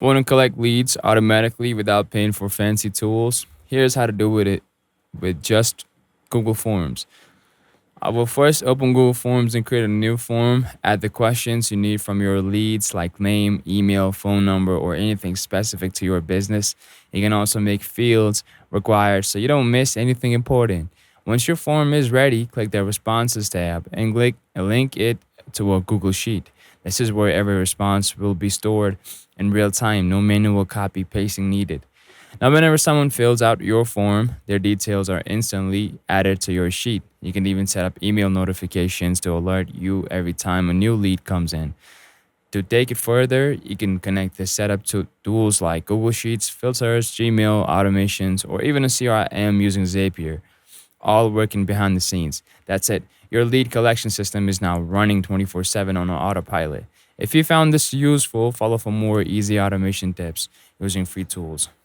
Want to collect leads automatically without paying for fancy tools? Here's how to do it with just Google Forms. I will first open Google Forms and create a new form. Add the questions you need from your leads, like name, email, phone number, or anything specific to your business. You can also make fields required so you don't miss anything important. Once your form is ready, click the Responses tab and click link it to a Google Sheet. This is where every response will be stored in real time, no manual copy pasting needed. Now, whenever someone fills out your form, their details are instantly added to your sheet. You can even set up email notifications to alert you every time a new lead comes in. To take it further, you can connect this setup to tools like Google Sheets, filters, Gmail, automations, or even a CRM using Zapier, all working behind the scenes. That's it. Your lead collection system is now running 24/7 on autopilot. If you found this useful, follow for more easy automation tips using free tools.